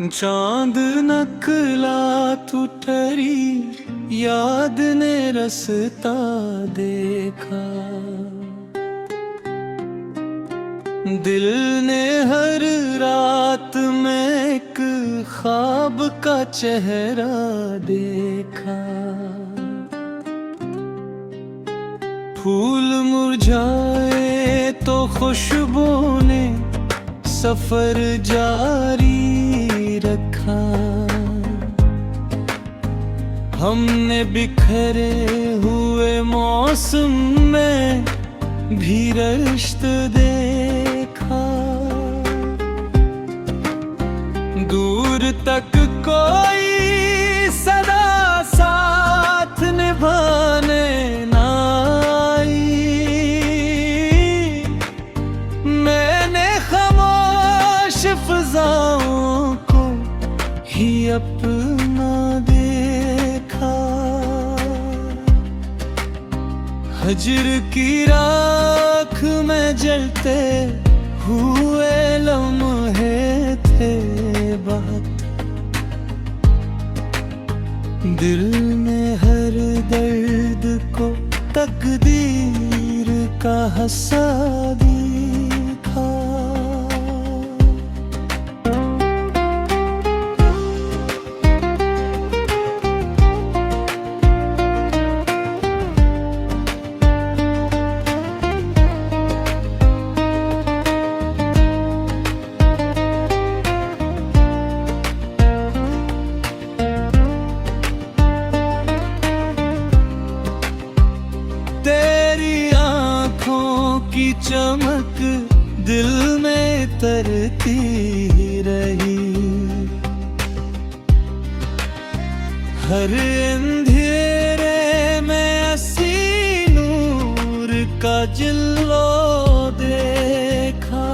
चांद नकला तू ठहरी, याद ने रसता देखा। दिल ने हर रात में एक ख्वाब का चेहरा देखा। फूल मुरझाए तो खुशबू ने सफर जारी रखा। हमने बिखरे हुए मौसम में भी रिश्त देखा। दूर तक कोई सदा साथ निभाने ना आई। मैंने खामोश फिजाओं को ही अपना देखा। हजर की राख में जलते हुए लम्हे थे बहुत। दिल में हर दर्द को तकदीर का हंसा दिखा। की चमक दिल में तरती रही। हर अंधेरे में असी नूर का जिल्लो देखा।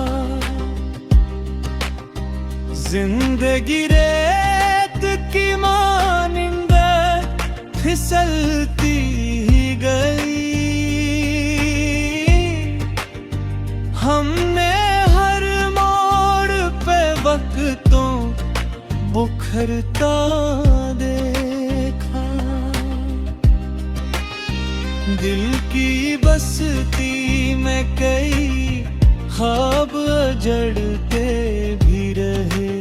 जिंदगी रेत की मानिंद फिसलती गई। हमने हर मोड़ पे वक्तों बुखरता देखा। दिल की बस्ती में कई ख्वाब जड़ते भी रहे।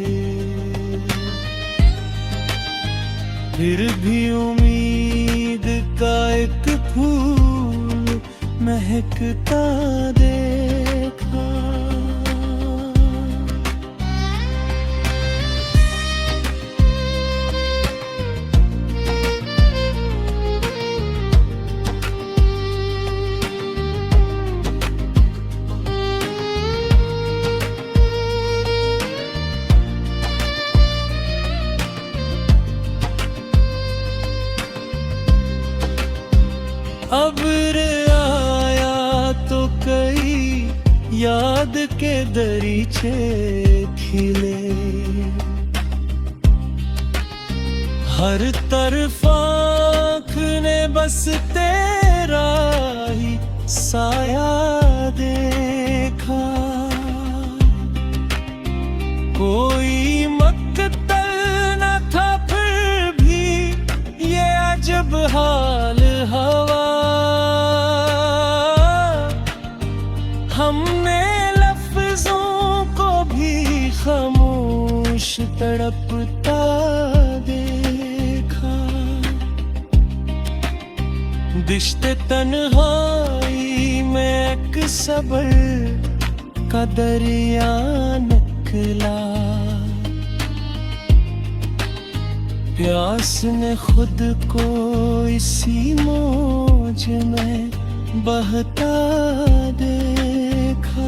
फिर भी उम्मीद का एक फूल महकता देखा। अब्र आया तो कई याद के दरीचे खिले। हर तरफ आँख ने बस तेरा ही साया देखा। कोई मकतल न था फिर भी ये अजब हाल हवा। हमने लफ्जों को भी खामोश तड़पता देखा। दिश्ते तन्हाई में एक सब्र का दरिया निकला। प्यास ने खुद को इसी मौज में बहता देखा।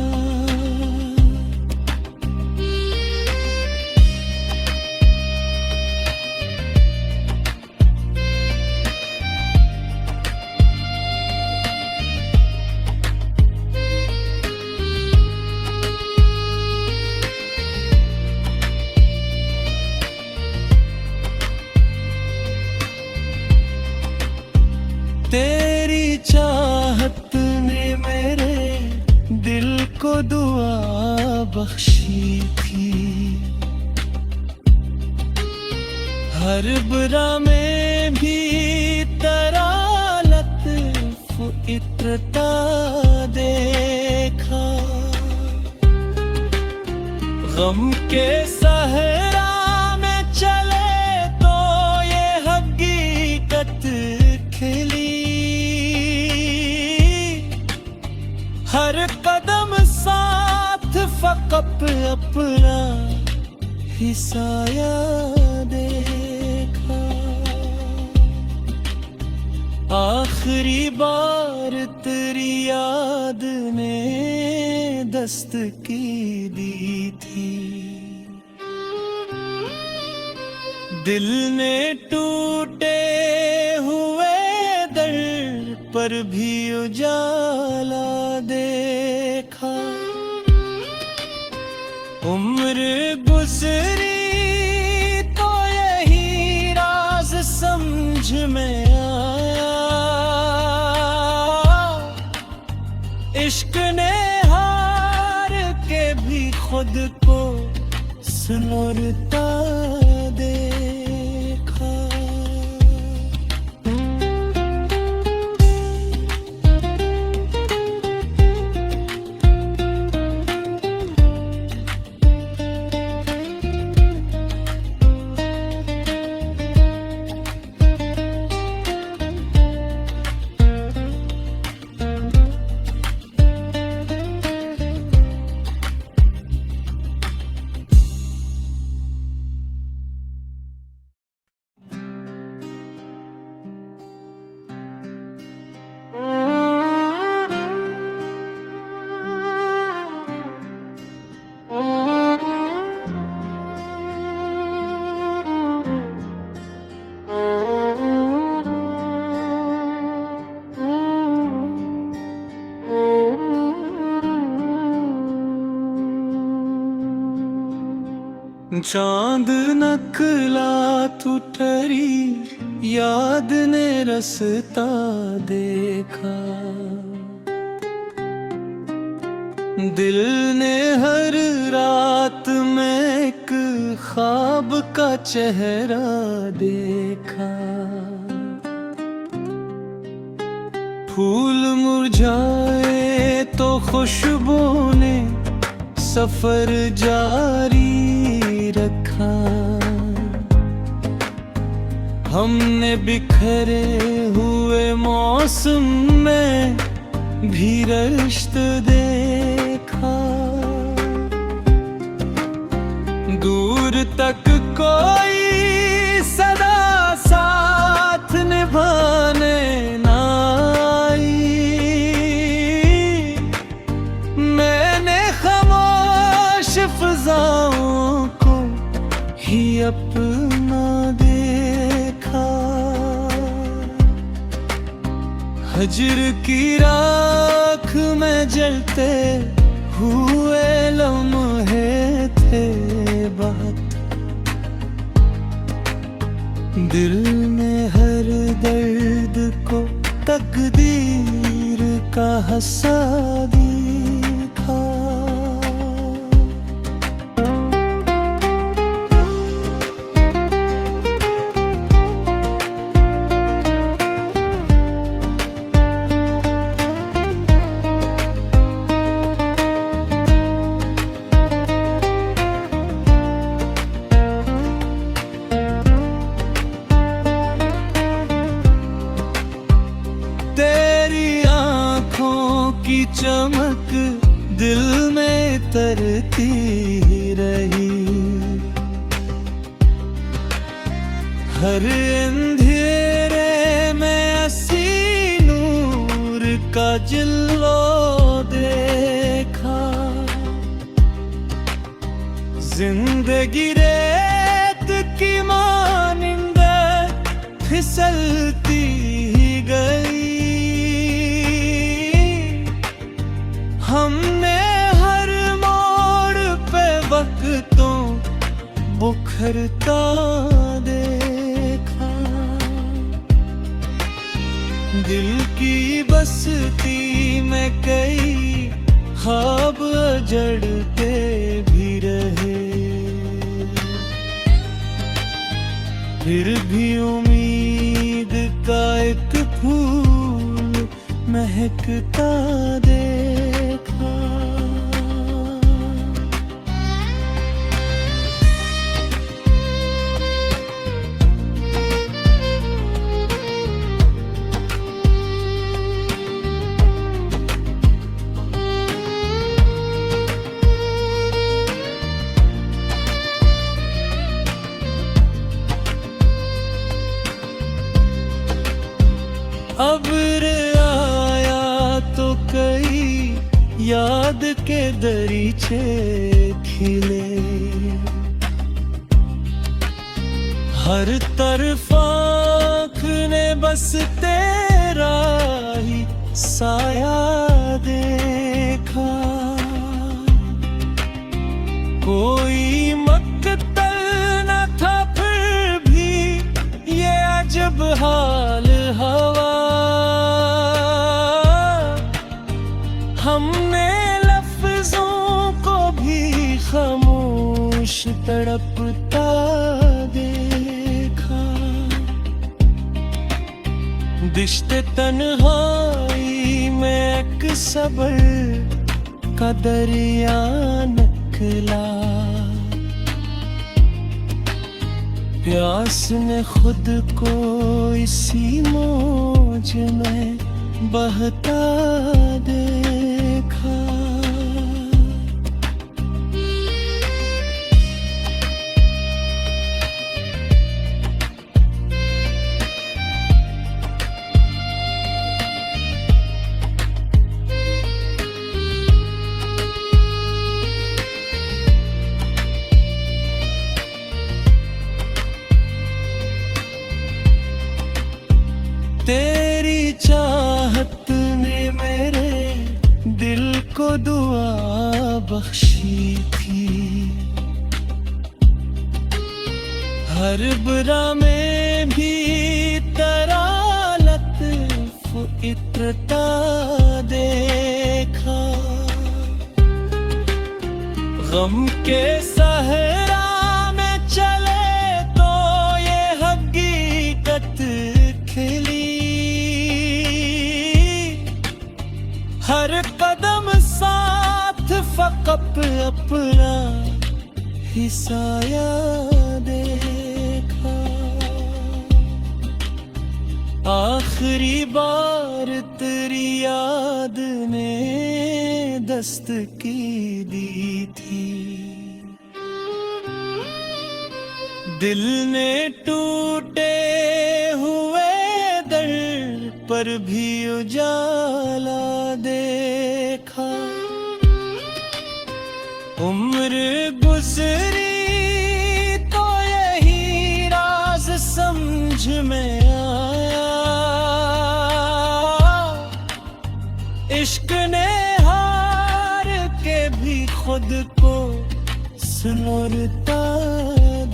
तेरी चाहत ने मेरे दिल को दुआ बख्शी थी। हर बुरा में भी तेरा लत्फ इत्रता देखा। गम के सहरा में चले तो ये हकीकत खिली। हर कदम साथ फकत अपना ही साया देखा। आखिरी बार तेरी याद ने दस्तकी दी थी। दिल ने टूटे हुए दर पर भी उजाला देखा। उम्र गुजरी तो यही राज समझ में आया। इश्क ने हार के भी खुद को सुनरता देखा। चांद नकला तू ठहरी याद ने रसता देखा। दिल ने हर रात में एक ख्वाब का चेहरा देखा। फूल मुरझाए तो खुशबू ने सफर जारी रखा। हमने बिखरे हुए मौसम में भी रिश्त देखा। दूर तक कोई सदा साथ निभाने ना आई। मैंने खामोश फिजाओं को ही अपना देखा। हजर की राख में जलते हुए लम्हे थे बहुत। दिल ने हर दर्द को तकदीर का हंसा देखा। की चमक दिल में तरती रही। हर अंधेरे में असी नूर का जिल्लो देखा। जिंदगी रेत की मानिंद फिसलती गई। हमने हर मोड़ पे वक्तों बुखरता देखा। दिल की बस्ती में कई ख्वाब जड़ते भी रहे। फिर भी उम्मीद का एक फूल महकता देखा। अब्र आया तो कई याद के दरीचे खिले, हर तरफ आँख ने बस तेरा ही साया देखा। कोई मकतल न था फिर भी ये अजब हाल हवा। हमने लफ्जों को भी खामोश तड़पता देखा। दिश्ते तन्हाई में एक सब्र का दरिया निकला। प्यास ने खुद को इसी मौज में बहता देखा। तेरी चाहत ने मेरे दिल को दुआ बख्शी थी। हर बुरा में भी तेरा लत्फ इत्रता देखा। गम के सहरा में चले तो ये हकीकत खिली। हर कदम साथ फकत अपना ही साया देखा। आखिरी बार तेरी याद ने दस्तकी दी थी। दिल ने टूटे हुए दर्द पर भी उजाला देखा। उम्र गुजरी तो यही राज समझ में आया। इश्क ने हार के भी खुद को सुनरता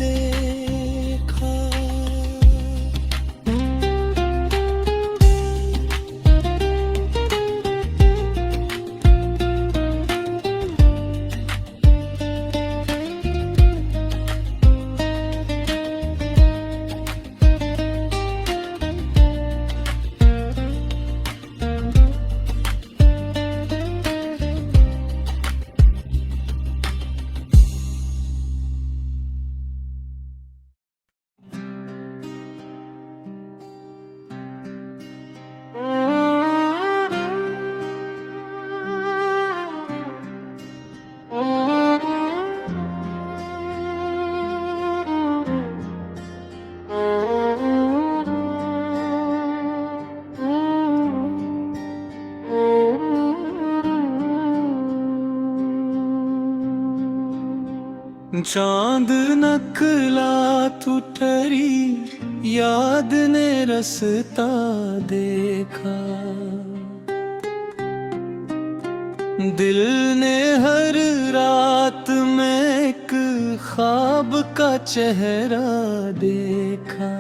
देखा। चांद नकला तू ठहरी याद ने रसता देखा। दिल ने हर रात में एक ख्वाब का चेहरा देखा।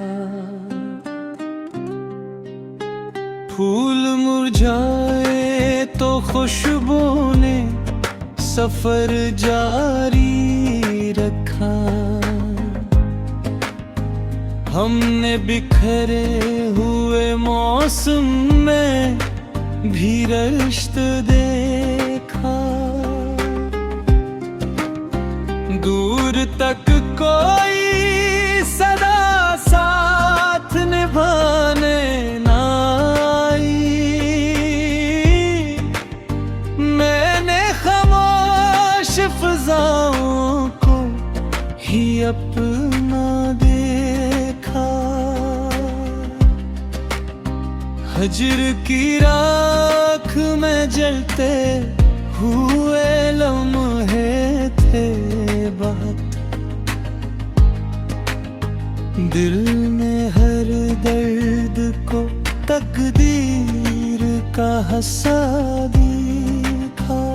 फूल मुरझाए तो खुशबू ने सफर जारी रखा। हमने बिखरे हुए मौसम में भी रिश्त देखा। दूर तक कोई सदा साथ निभाने ना आई। मैंने खामोश फिजाओं को ही अपना देखा। हजर की राख में जलते हुए लम्हे थे बहुत। दिल में हर दर्द को तकदीर का हंसा दिखा।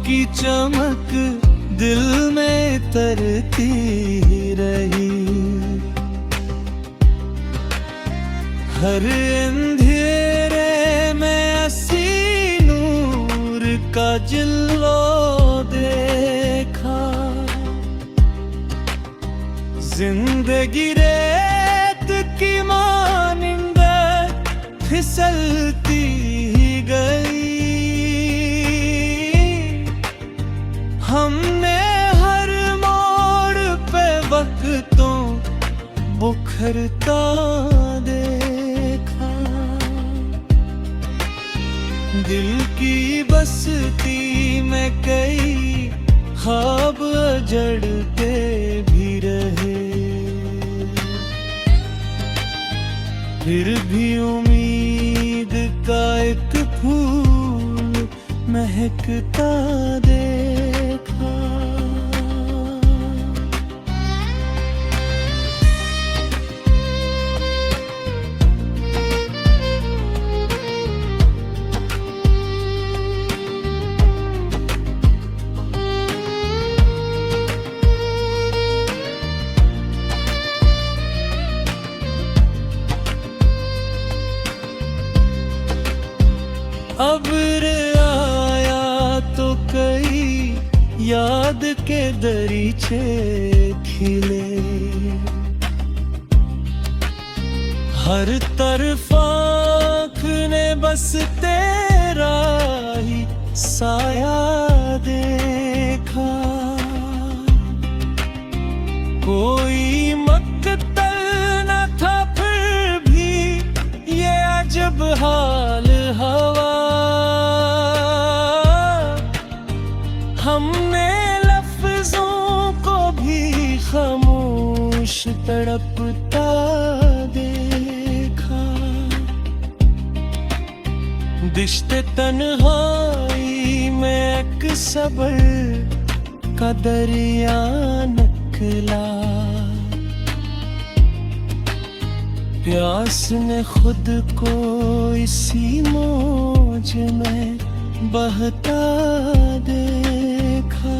की चमक दिल में तरती रही। हर अंधेरे में असी नूर का जिल्लो देखा। जिंदगी रेत की मानिंद फिसलती गई। हमने हर मोड़ पे वक्तों बुखरता देखा। दिल की बस्ती में कई ख्वाब जड़ते भी रहे। फिर भी उम्मीद का एक फूल महकता देखा। अब्र आया तो कई याद के दरीचे खिले। हर तरफ आँख ने बस तेरा ही साया देखा। कोई मकतल न था फिर भी ये अजब हाल हवा। हमने लफ्जों को भी खामोश तड़पता देखा। दिश्ते तन्हाई में एक सब्र का दरिया निकला। प्यास ने खुद को इसी मौज में बहता देखा।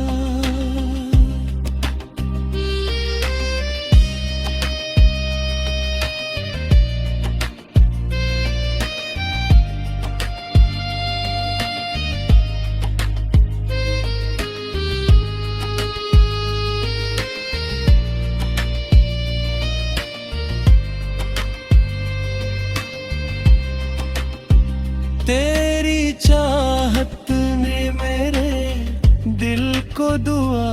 तेरी चाहत ने मेरे दिल को दुआ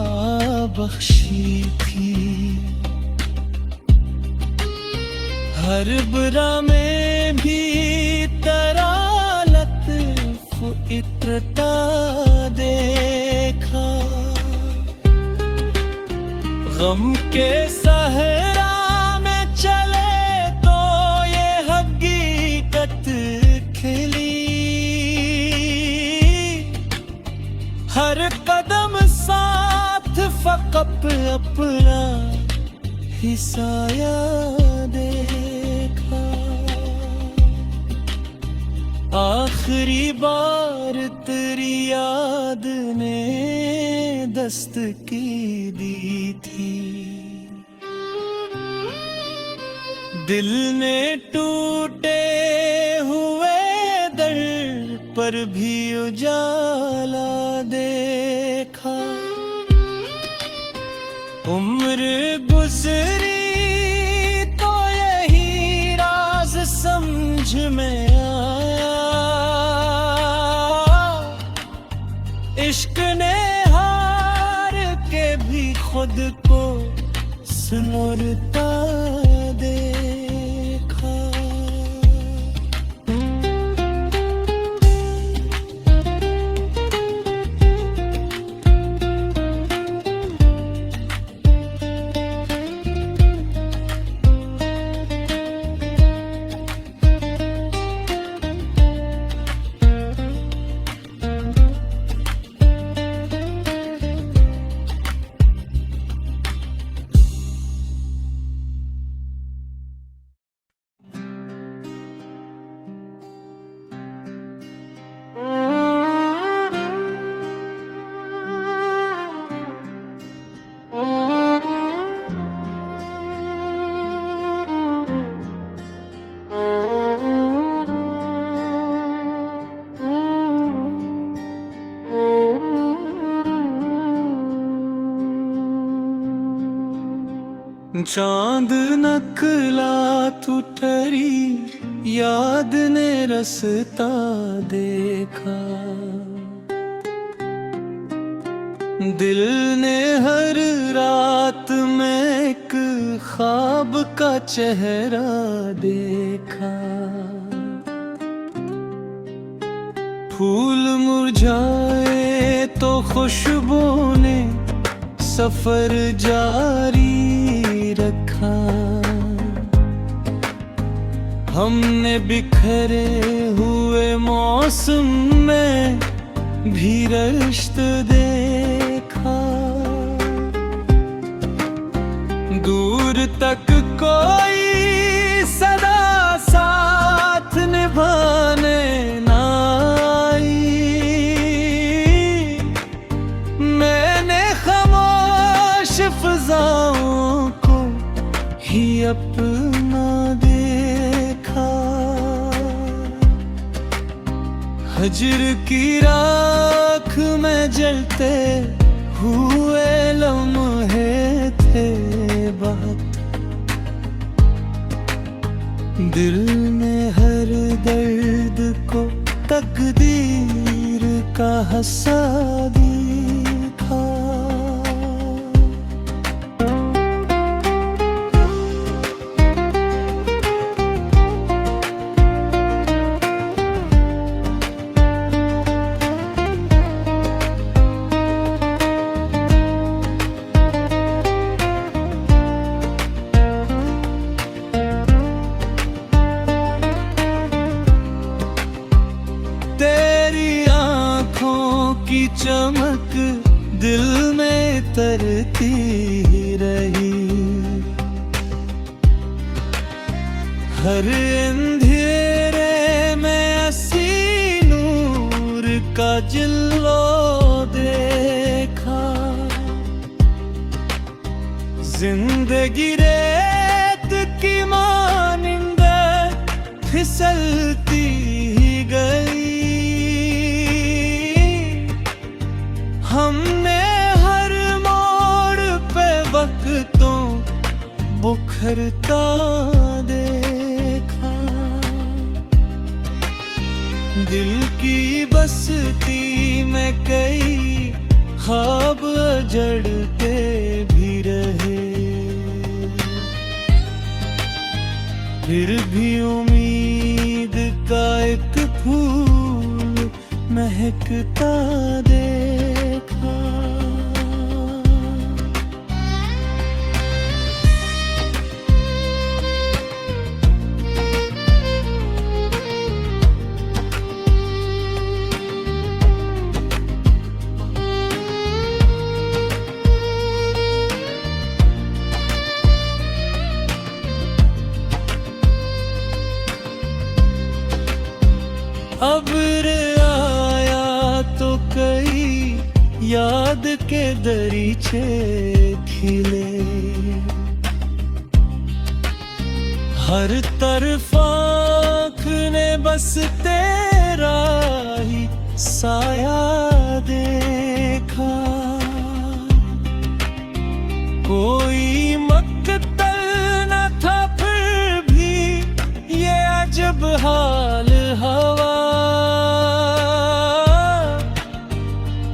बख्शी थी। हर बुरा में भी तेरा लत्फ इत्रता देखा। गम के सहरा में चले तो ये हकीकत खिली। हर कदम साथ फकत अपना ही साया देखा। आखिरी बार तेरी याद ने दस्तकी दी थी। दिल ने टूटे हुए दर्द पर भी उजाला देखा। उम्र गुजरी तो यही राज समझ में आया। इश्क ने हार के भी खुद को सुनरता देखा। चांद नकला तू ठहरी, याद ने रसता देखा। दिल ने हर रात में एक ख्वाब का चेहरा देखा। फूल मुरझाए तो खुशबू ने सफर जारी रखा। हमने बिखरे हुए मौसम में भी रश्त देखा। दूर तक कोई सदा साथ निभाने ना आई। मैंने खामोश फिजाओं को ही अपना देखा। हजर की राख में जलते हुए लम्हे थे बहुत। दिल ने हर दर्द को तकदीर का हंसा देखा। की चमक दिल में तरती रही। हर अंधेरे में हंसी नूर का जिल्लो देखा। जिंदगी रेत की मानिंद फिसलती गई। हमने हर मोड़ पे वक्तों बुखरता देखा। दिल की बस्ती में कई ख्वाब जड़ते भी रहे। फिर भी उम्मीद का एक फूल महकता देखा। अब्र आया तो कई याद के दरीचे खिले, हर तरफ आँख ने बस तेरा ही साया देखा। कोई मकतल न था फिर भी ये अजब हाल हवा।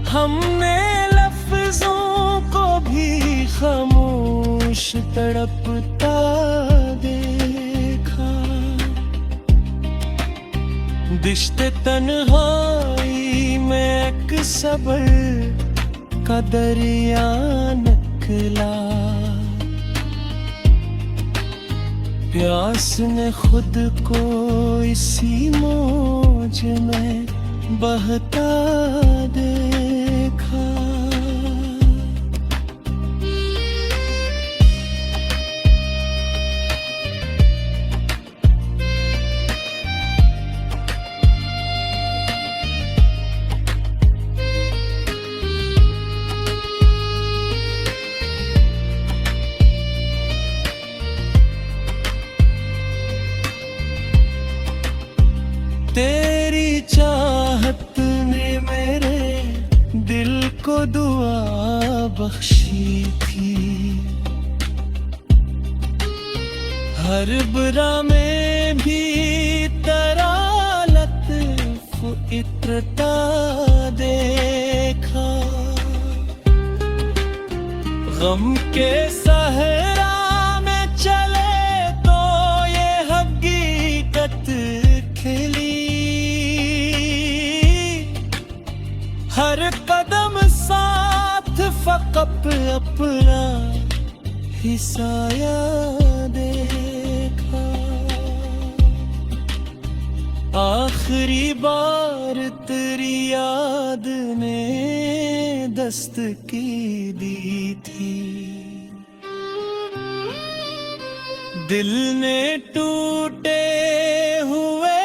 हमने लफ्जों को भी खामोश तड़पता देखा। दिश्ते तन्हाई में एक सब्र का दरिया निकला। प्यास ने खुद को इसी मौज में बहता देखा। तेरी चाहत ने मेरे दिल को दुआ बख्शी थी। हर बुरा में भी तेरा लत्फ इत्रता देखा। गम के सहरा में चले तो ये हकीकत खिली। हर कदम साथ फकत अपना ही साया देखा। आखिरी बार तेरी याद ने दस्तकी दी थी। दिल ने टूटे हुए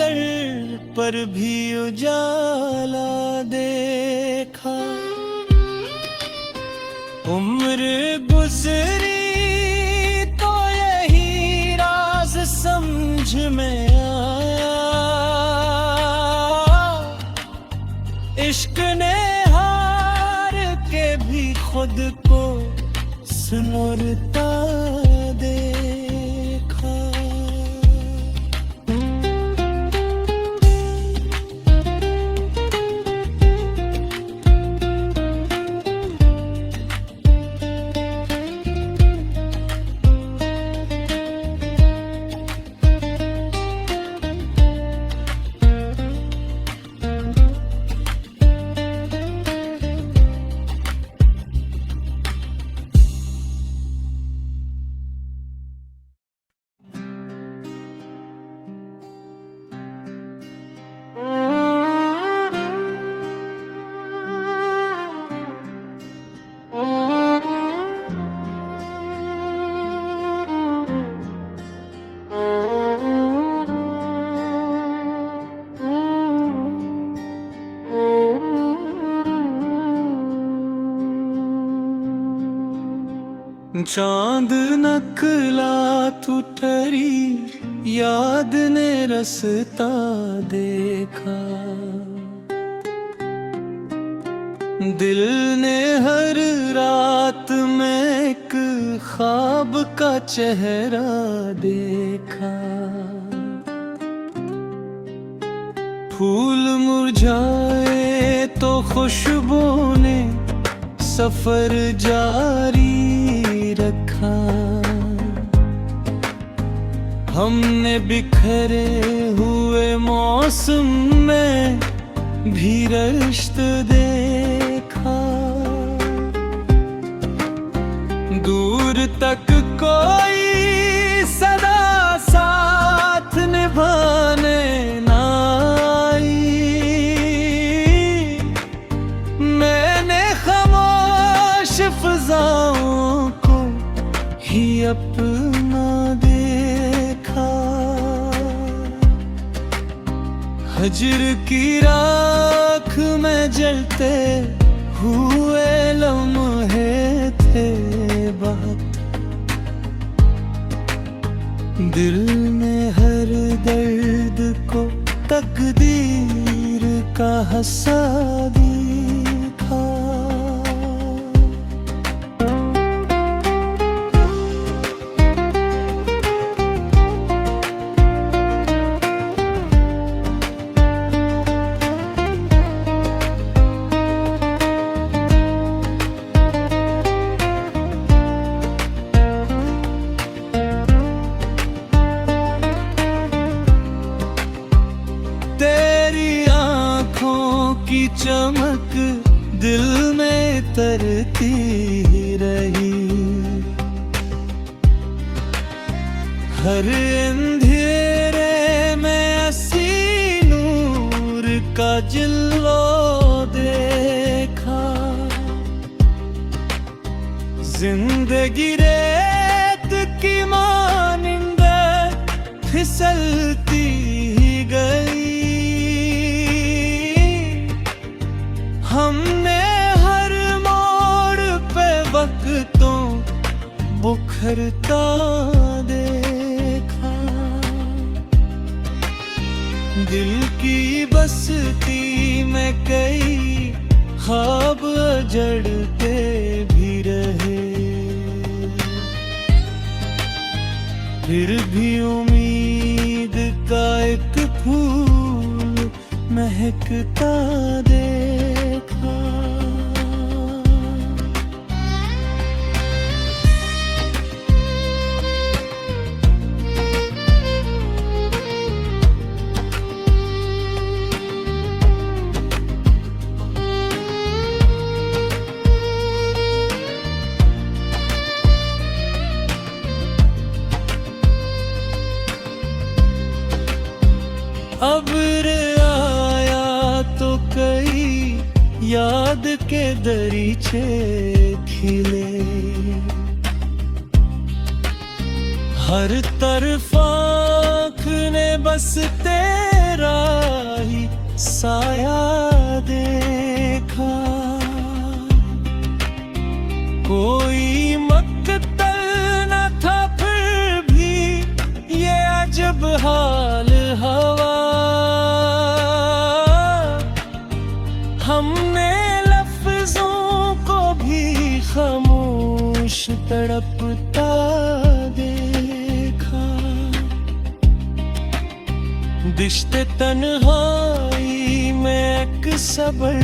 दर्द पर भी उजाला देखा। उम्र गुजरी तो यही राज समझ में आया। इश्क ने हार के भी खुद को सुनरता देखा। चांद नकला तू ठहरी याद ने रसता देखा। दिल ने हर रात में एक ख्वाब का चेहरा देखा। फूल मुरझाए तो खुशबू ने सफर जारी रखा। हमने बिखरे हुए मौसम में भी रिश्त देखा। दूर तक कोई सदा साथ निभाने ना आई। मैंने खामोश फिजाओं को ही अपना देखा। हजर की राख में जलते हुए लम्हे थे बहुत। दिल में हर दर्द को तकदीर का हंसा दिखा। की चमक दिल में तरती रही। हर अंधेरे में असी नूर का जलवा देखा। जिंदगी रेत की मानिंद फिसलती गई। हमने हर मोड़ पे वक्तों बुखरता देखा। दिल की बस्ती में कई ख्वाब जड़ते भी रहे। फिर भी उम्मीद का एक फूल महकता देखा। अब्र आया तो कई याद के दरीचे खिले। हर तरफ आँख ने बस तेरा ही साया देखा। कोई मकतल न था फिर भी ये अजब हाल हवा। हमने लफ्जों को भी खामोश तड़पता देखा। दिश्ते तन्हाई में एक सब्र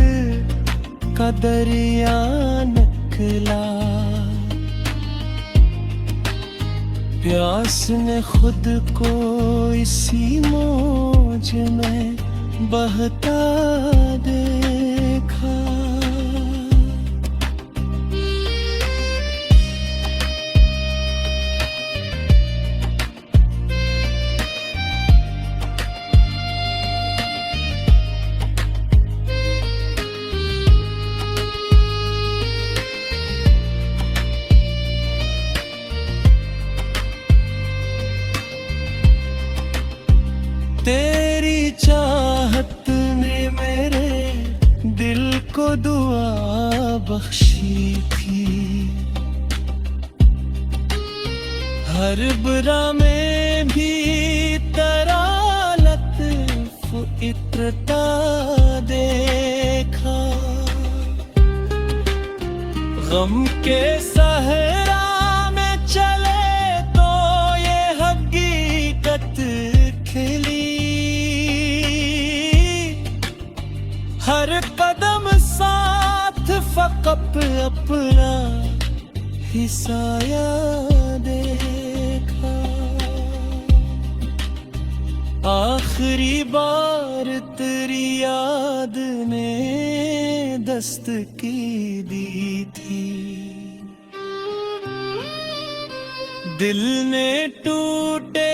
का दरिया निकला। प्यास ने खुद को इसी मौज में बहता देखा। तेरी चाहत ने मेरे दिल को दुआ बख्शी थी। हर बुरा में भी तेरा लत्फ इत्रता देखा। गम के सहरा में चले तो ये हकीकत खिली। हर कदम साथ फकत अपना ही साया देखा। आखिरी बार तेरी याद ने दस्तकी दी थी। दिल ने टूटे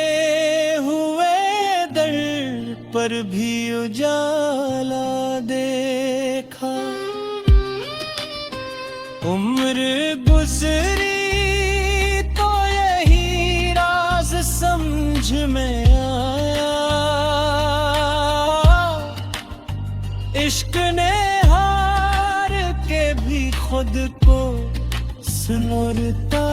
हुए दर्द पर भी उजाला देखा। उम्र गुजरी तो यही राज समझ में आया। इश्क ने हार के भी खुद को संवरता